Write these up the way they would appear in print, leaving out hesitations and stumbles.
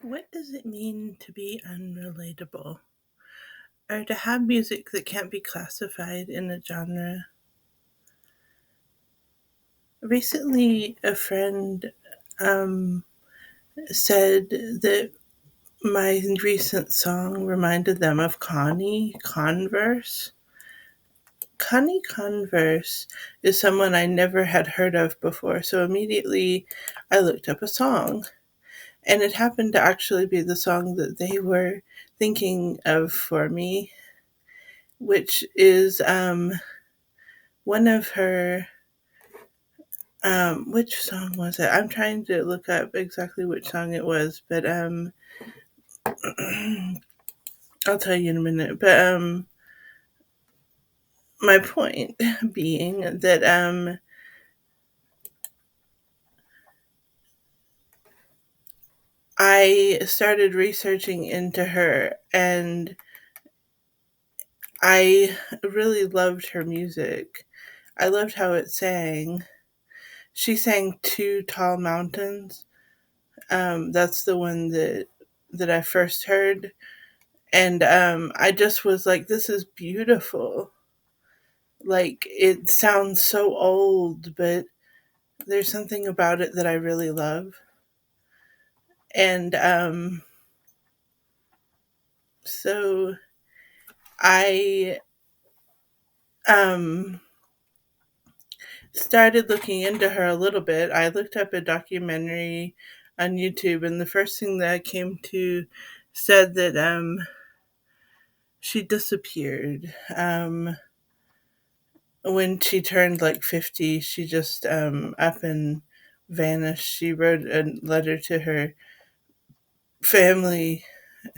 What does it mean to be unrelatable? Or to have music that can't be classified in a genre? Recently, a friend um, said that my recent song reminded them of Connie Converse. Connie Converse is someone I never had heard of before, so immediately I looked up a song. And it happened to actually be the song that they were thinking of for me, which is one of her. Which song was it? I'm trying to look up exactly which song it was, but I'll tell you in a minute. But my point being that I started researching into her, and I really loved her music. I loved how it sang. She sang Two Tall Mountains. That's the one that I first heard, and I just was like, "This is beautiful." Like, it sounds so old, but there's something about it that I really love. And so I um, started looking into her a little bit. I looked up a documentary on YouTube, and the first thing that I came to said that she disappeared. When she turned like 50, she just up and vanished. She wrote a letter to her family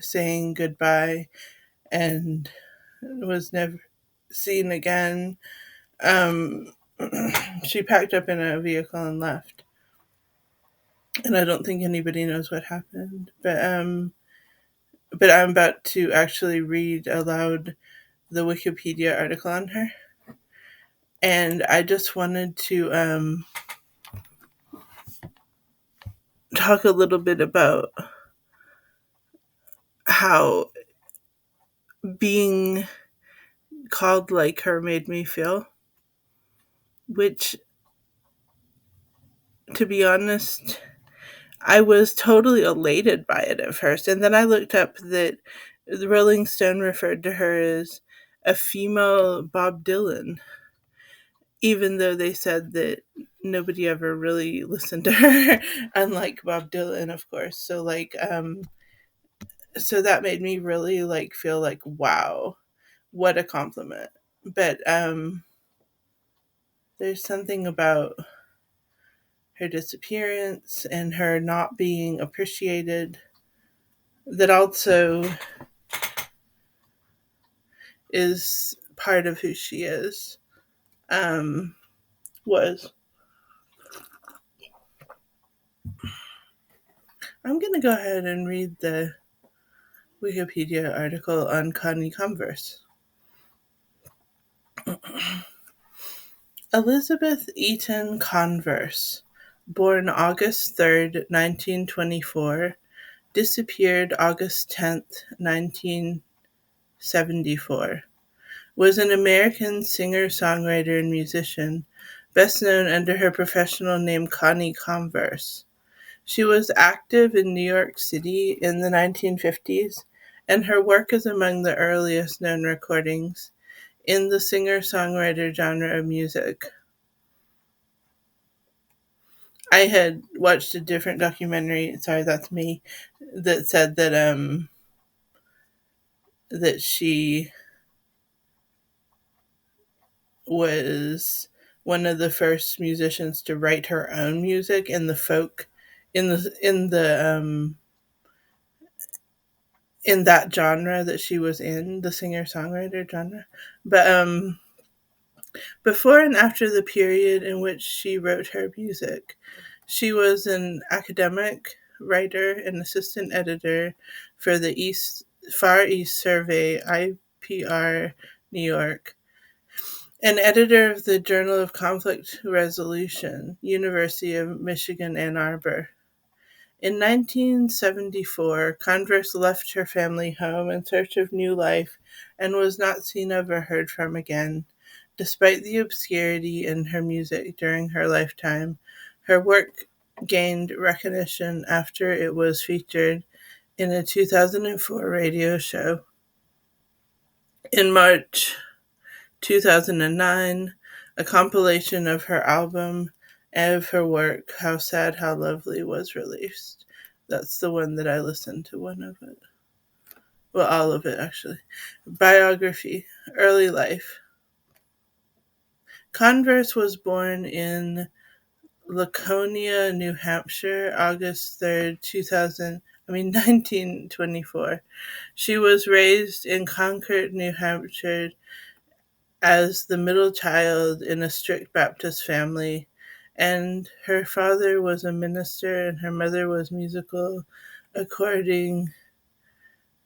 saying goodbye and was never seen again. Um, she packed up in a vehicle and left. And I don't think anybody knows what happened. But I'm about to actually read aloud the Wikipedia article on her. And I just wanted to talk a little bit about how being called like her made me feel, which, to be honest, I was totally elated by it at first. And then I looked up that the Rolling Stone referred to her as a female Bob Dylan, even though they said that nobody ever really listened to her, unlike Bob Dylan, of course. So that made me really like feel like, wow, what a compliment. But there's something about her disappearance and her not being appreciated that also is part of who she is. Um, was. I'm gonna go ahead and read the Wikipedia article on Connie Converse. Elizabeth Eaton Converse, born August 3rd, 1924, disappeared August 10th, 1974, was an American singer, songwriter, and musician, best known under her professional name Connie Converse. She was active in New York City in the 1950s, and her work is among the earliest known recordings in the singer-songwriter genre of music. I had watched a different documentary, sorry, that's me, that said that she was one of the first musicians to write her own music in the folk in that genre that she was in, the singer-songwriter genre. But before and after the period in which she wrote her music, she was an academic writer and assistant editor for the Far East Survey, IPR, New York, an editor of the Journal of Conflict Resolution, University of Michigan, Ann Arbor, In 1974, Converse left her family home in search of new life and was not seen of or heard from again. Despite the obscurity in her music during her lifetime, her work gained recognition after it was featured in a 2004 radio show. In March 2009, a compilation of her album and of her work, How Sad, How Lovely, was released. That's the one that I listened to, one of it. Well, all of it, actually. Biography, early life. Converse was born in Laconia, New Hampshire, August 3rd, 1924. She was raised in Concord, New Hampshire, as the middle child in a strict Baptist family, and her father was a minister and her mother was musical, according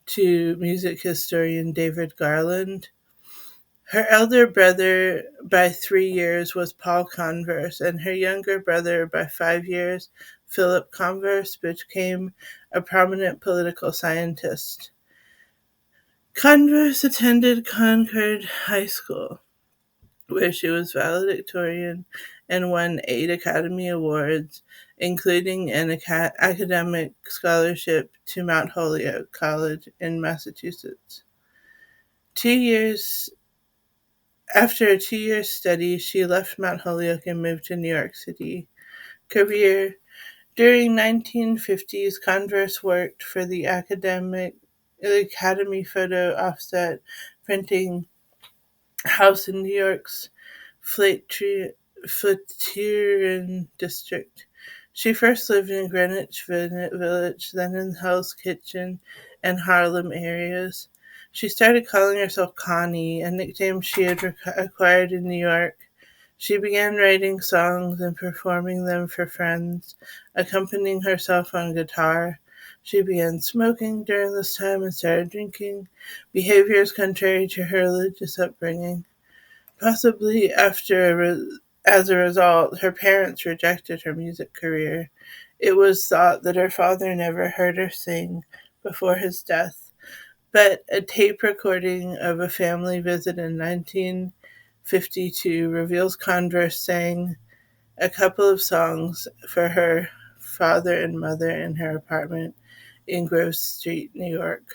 to music historian David Garland. Her elder brother by 3 years was Paul Converse, and her younger brother by 5 years, Philip Converse, became a prominent political scientist. Converse attended Concord High School, where she was valedictorian and won 8 Academy Awards, including an academic scholarship to Mount Holyoke College in Massachusetts. 2 years After a 2-year study, she left Mount Holyoke and moved to New York City. Career: during 1950s, Converse worked for the Academy Photo Offset Printing House in New York's Flatiron District. She first lived in Greenwich Village, then in Hell's Kitchen and Harlem areas. She started calling herself Connie, a nickname she had acquired in New York. She began writing songs and performing them for friends, accompanying herself on guitar. She began smoking during this time and started drinking, behaviors contrary to her religious upbringing. Possibly as a result, her parents rejected her music career. It was thought that her father never heard her sing before his death, but a tape recording of a family visit in 1952 reveals Converse sang a couple of songs for her father and mother in her apartment in Grove Street, New York.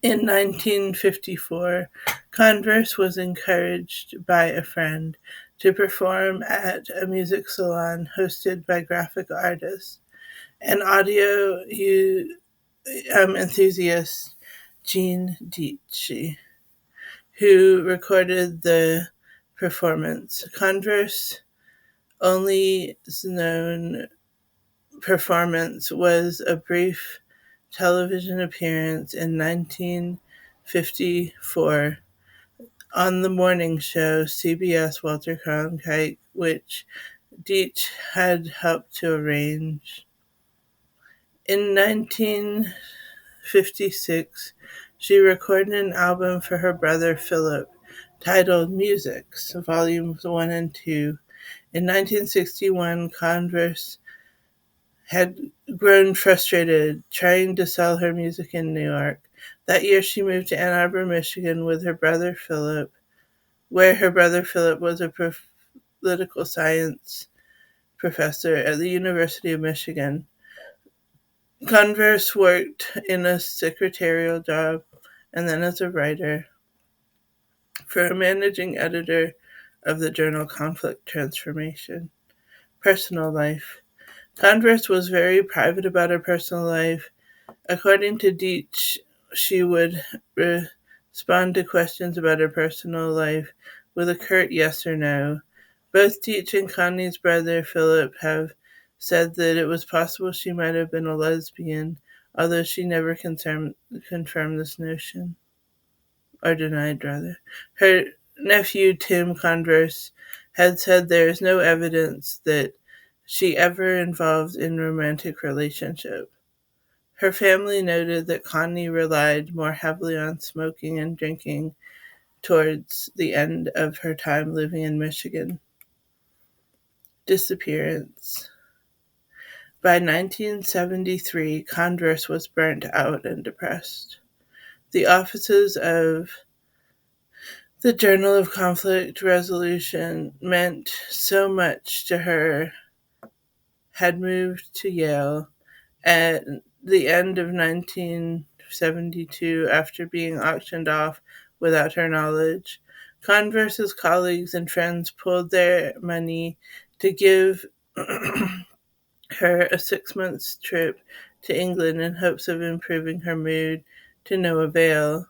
In 1954, Converse was encouraged by a friend to perform at a music salon hosted by graphic artist and audio enthusiast Gene Dietschy, who recorded the performance. Converse's only known performance was a brief television appearance in 1954 on the morning show CBS Walter Cronkite, which Deitch had helped to arrange. In 1956, she recorded an album for her brother Philip titled Musics, Volumes 1 and 2. In 1961, Converse had grown frustrated trying to sell her music in New York. That year she moved to Ann Arbor, Michigan with her brother Philip, where her brother Philip was a political science professor at the University of Michigan. Converse worked in a secretarial job and then as a writer for a managing editor of the journal Conflict Transformation. Personal life. Converse was very private about her personal life. According to Deitch, she would respond to questions about her personal life with a curt yes or no. Both Deitch and Connie's brother Philip have said that it was possible she might have been a lesbian, although she never confirmed this notion, or denied rather. Her nephew Tim Converse had said there is no evidence that she ever involved in romantic relationship. Her family noted that Connie relied more heavily on smoking and drinking towards the end of her time living in Michigan. Disappearance. By 1973, Converse was burnt out and depressed. The offices of the Journal of Conflict Resolution meant so much to her, had moved to Yale at the end of 1972 after being auctioned off without her knowledge. Converse's colleagues and friends pulled their money to give her a 6 month trip to England in hopes of improving her mood, to no avail.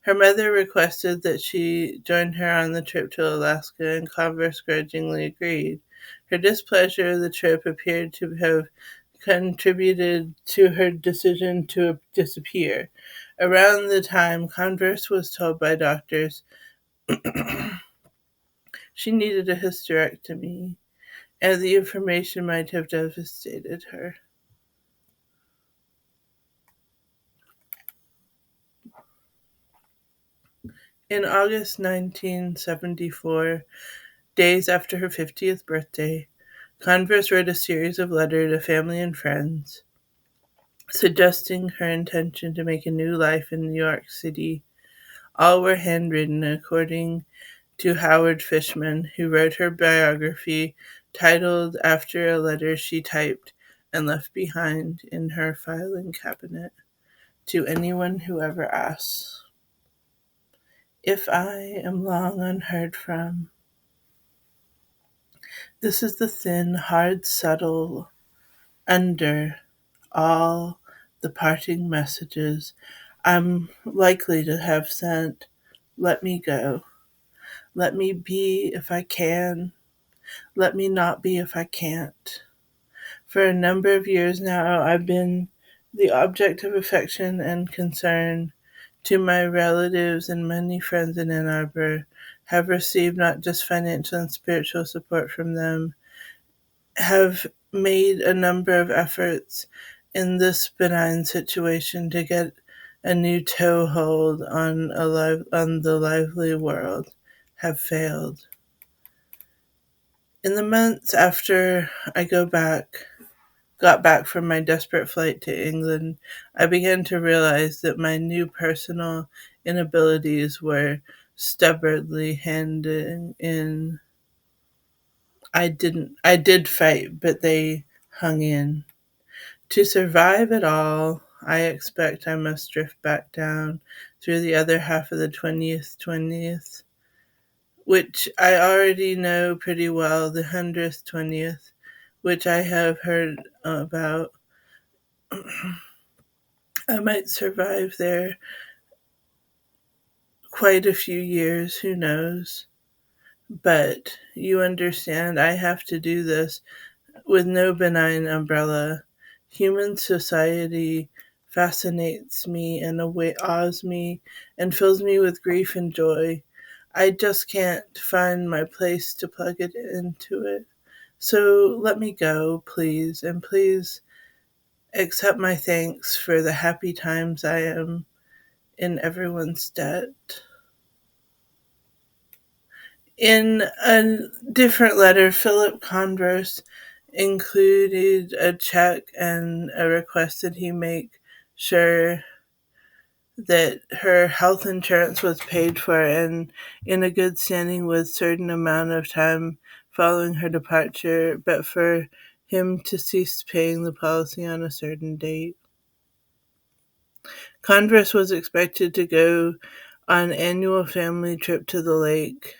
Her mother requested that she join her on the trip to Alaska, and Converse grudgingly agreed. Her displeasure of the trip appeared to have contributed to her decision to disappear. Around the time Converse was told by doctors she needed a hysterectomy, and the information might have devastated her. In August 1974, days after her 50th birthday, Converse wrote a series of letters to family and friends, suggesting her intention to make a new life in New York City. All were handwritten, according to Howard Fishman, who wrote her biography titled after a letter she typed and left behind in her filing cabinet. To anyone who ever asks, if I am long unheard from, this is the thin, hard, subtle under all the parting messages I'm likely to have sent. Let me go. Let me be if I can. Let me not be if I can't. For a number of years now, I've been the object of affection and concern to my relatives, and many friends in Ann Arbor have received not just financial and spiritual support from them, have made a number of efforts in this benign situation to get a new toehold on the lively world, have failed. In the months after I got back from my desperate flight to England, I began to realize that my new personal inabilities were stubbornly handing in. I did fight, but they hung in. To survive it all, I expect I must drift back down through the other half of the 20th, which I already know pretty well, the 100th, 20th, which I have heard about. I might survive there quite a few years, who knows? But you understand, I have to do this with no benign umbrella. Human society fascinates me in a way, awes me, and fills me with grief and joy. I just can't find my place to plug it into it. So let me go, please, and please accept my thanks for the happy times I am in everyone's debt. In a different letter, Philip Converse included a check and a request that he make sure that her health insurance was paid for and in a good standing with certain amount of time following her departure, but for him to cease paying the policy on a certain date. Converse was expected to go on an annual family trip to the lake,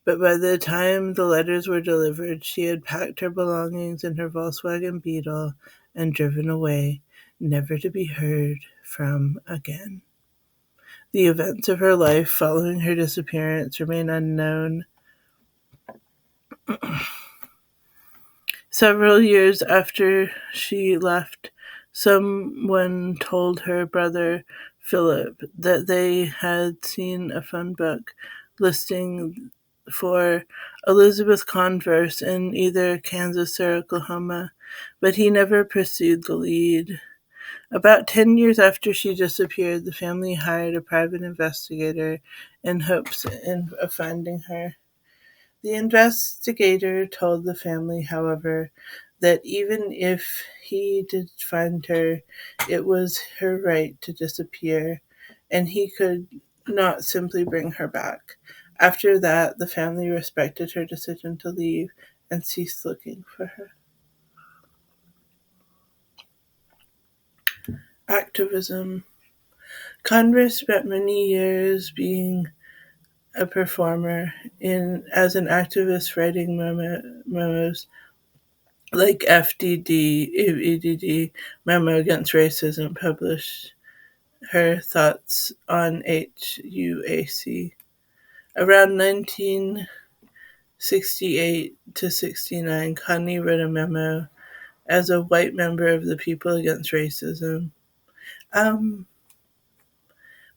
but by the time the letters were delivered, she had packed her belongings in her Volkswagen Beetle and driven away, never to be heard from again. The events of her life following her disappearance remain unknown. Several years after she left, someone told her brother Philip that they had seen a phone book listing for Elizabeth Converse in either Kansas or Oklahoma, but he never pursued the lead. About 10 years after she disappeared, the family hired a private investigator in hopes of finding her. The investigator told the family, however, that even if he did find her, it was her right to disappear, and he could not simply bring her back. After that, the family respected her decision to leave and ceased looking for her. Activism. Converse spent many years being a performer as an activist, writing memos like EDD memo against racism, published her thoughts on HUAC. Around 1968 to 69, Connie wrote a memo as a white member of the People Against Racism. Um,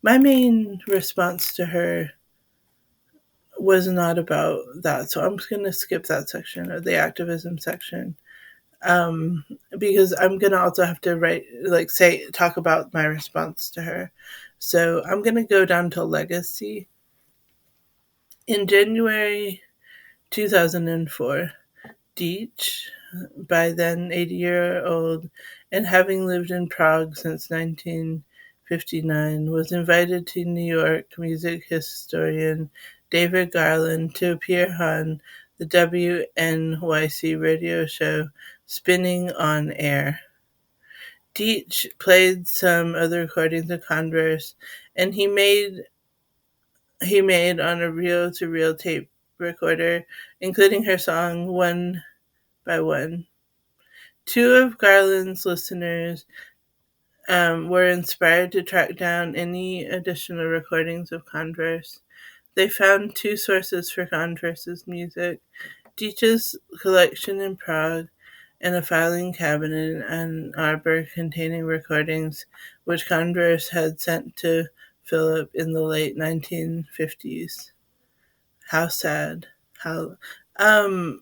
my main response to her was not about that, so I'm just going to skip that section, or the activism section, because I'm going to also have to talk about my response to her. So I'm going to go down to legacy. In January 2004, Deitch, by then 80-year-old and having lived in Prague since 1959, was invited to New York music historian David Garland to appear on the WNYC radio show Spinning on Air. Deitch played some other recordings of Converse, and he made on a reel-to-reel tape recorder, including her song One by One. Two of Garland's listeners were inspired to track down any additional recordings of Converse. They found two sources for Converse's music: Deitch's collection in Prague and a filing cabinet in Ann Arbor containing recordings which Converse had sent to Philip in the late 1950s. How sad. How I'm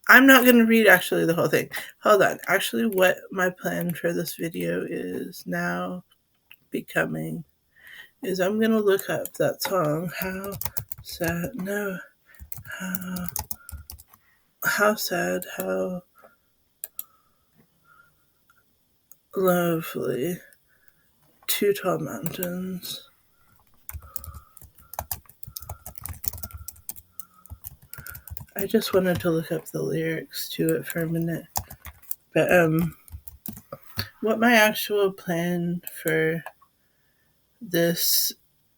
not going to read actually the whole thing. Hold on. Actually, what my plan for this video is now becoming is I'm going to look up that song. How sad. No. How sad. How lovely. Two Tall Mountains. I just wanted to look up the lyrics to it for a minute. But what my actual plan for this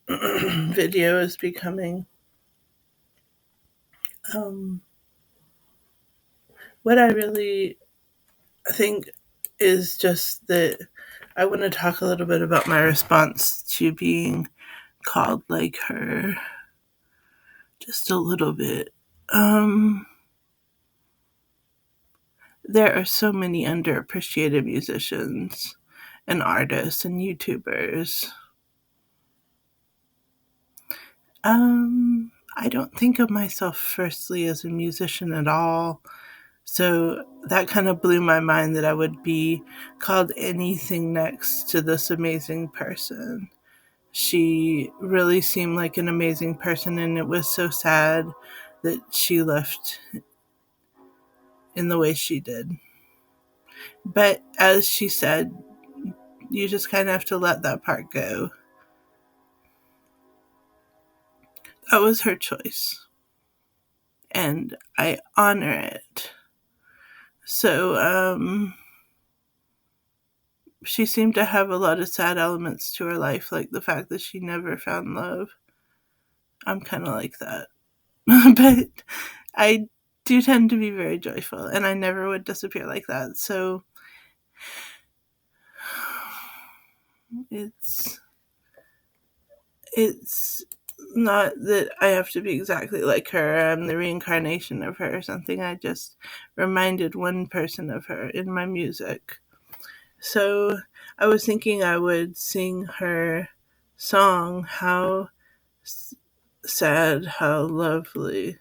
video is becoming, what I really think is just that I want to talk a little bit about my response to being called like her. Just a little bit. There are so many underappreciated musicians and artists and YouTubers. I don't think of myself firstly as a musician at all. So that kind of blew my mind that I would be called anything next to this amazing person. She really seemed like an amazing person, and it was so sad that she left in the way she did. But as she said, you just kind of have to let that part go. That was her choice, and I honor it. So, she seemed to have a lot of sad elements to her life, like the fact that she never found love. I'm kind of like that. But I do tend to be very joyful, and I never would disappear like that. So it's not that I have to be exactly like her. I'm the reincarnation of her or something. I just reminded one person of her in my music. So I was thinking I would sing her song, How Sad, How Lovely,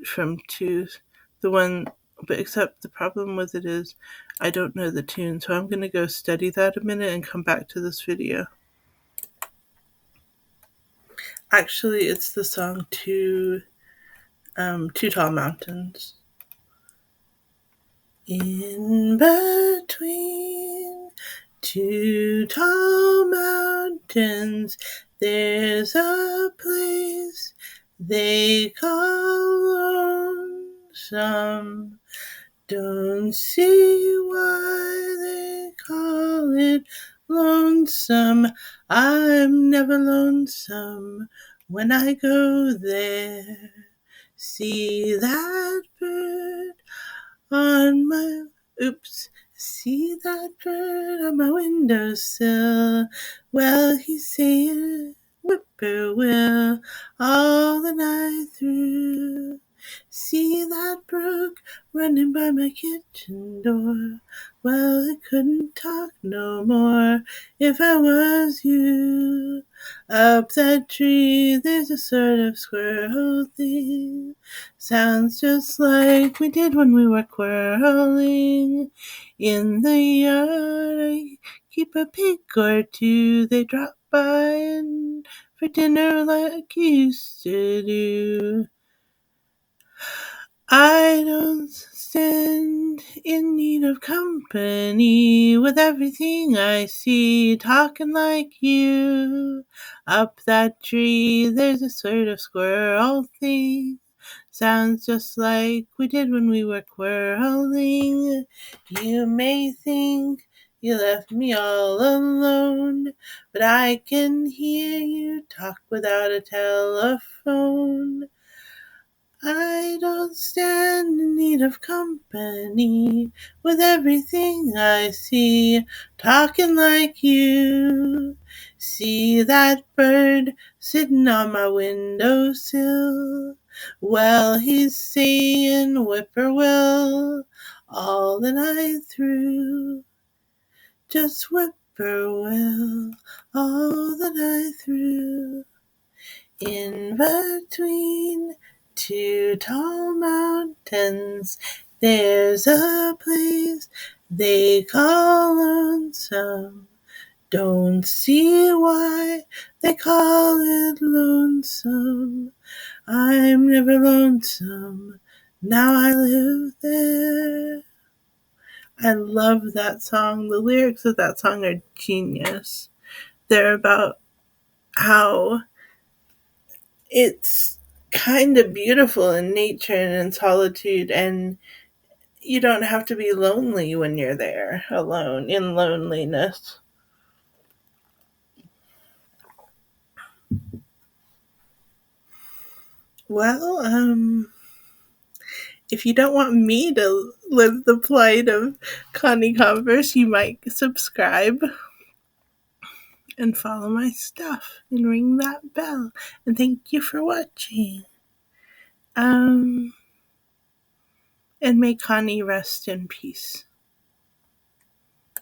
from the one, but except the problem with it is I don't know the tune, so I'm going to go study that a minute and come back to this video. Actually, it's the song Two Tall Mountains. In between two tall mountains, there's a place they call lonesome. Don't see why they call it lonesome. I'm never lonesome when I go there. See that bird on my oops. See that bird on my windowsill. Well, he's saying whippoorwill all the night through. See that brook running by my kitchen door. Well, it couldn't talk no more if I was you. Up that tree, there's a sort of squirrel thing. Sounds just like we did when we were quarreling in the yard. I keep a pig or two. They drop by and for dinner like you used to do. I don't stand in need of company with everything I see talking like you. Up that tree, there's a sort of squirrel thing. Sounds just like we did when we were quarreling. You may think you left me all alone, but I can hear you talk without a telephone. I don't stand in need of company with everything I see talking like you. See that bird sitting on my windowsill? Well, he's saying whippoorwill all the night through. Just whippoorwill all the night through. In between two tall mountains, there's a place they call lonesome. Don't see why they call it lonesome. I'm never lonesome. Now I live there. I love that song. The lyrics of that song are genius. They're about how it's kind of beautiful in nature and in solitude, and you don't have to be lonely when you're there alone in loneliness. Well, if you don't want me to live the plight of Connie Converse, you might subscribe and follow my stuff and ring that bell. And thank you for watching. And may Connie rest in peace.